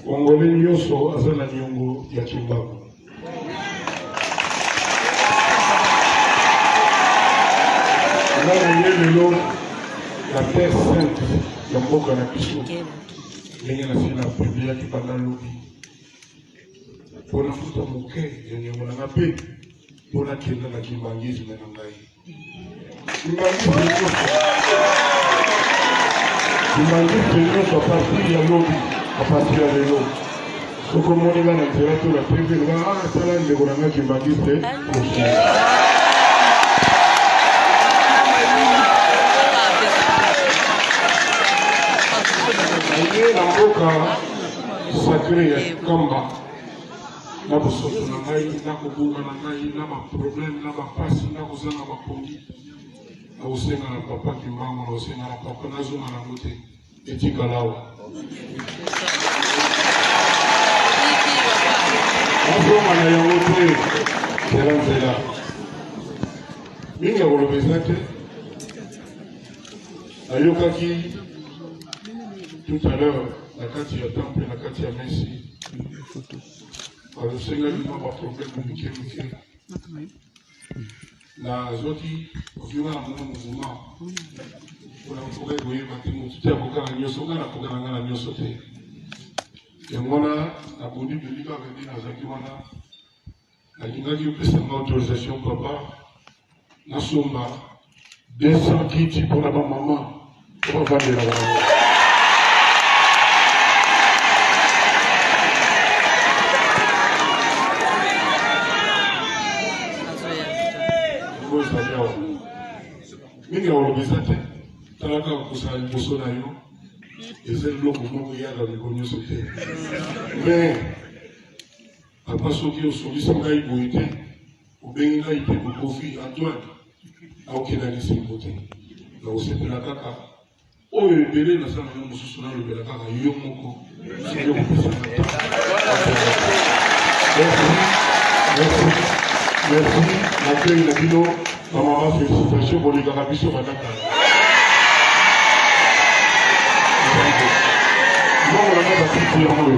Congolais nyonso aza na niongo ya Chimbaku. Nana lelo la terre sainte ya mboka na biso ndenge nasina publia kipanda lobi mpona futa moke ya niongo nanga mpe mpona kenda na kimbangisme na ngai. Kimbangisme nyonso apartir ya lobi apartir ya lelo soko monela na nzela to la prive nga asala ndeko nanga kimbangisme na mboka sacré ya Kamba na bosoto na ngai na kobunga na ngai na baproblème na bapasi na kozanga bapongi na kosenga na papa Kimbangu na kosenga na papa nazonga nango te etikalawa nazonga na yango te zela nzela mingi ya kolobeza te. Ayokaki tout à l'heure la kati ya temple na kati ya mesi azosenga lima baproblème mike mike na zoki okiwa na mwana muzuma mpona kofoka ekoyeba te motu te akokanga nyonso nga nakokanga nga na nyonso te yango wana nabondi beli kaka nde nazalaki wana nalingaki opesanga autorisation papa nasomba 200 kiti mpona bamama mpo bavandela bango. Mingi olobeza te talaka kosala liboso na yo eza eloko moko yaka liko nyonso te mais papa soki osolisi ngai boye te obengi ngai te bokofi Antoine aokenda lisimbo te nakosepela kaka oyo ebele nasala yo mosusu nalobela kaka yo moko yo kopesanga merci l'accueil na bino bamama félicitations bolingaka biso bataka mbongo nanga basiti yango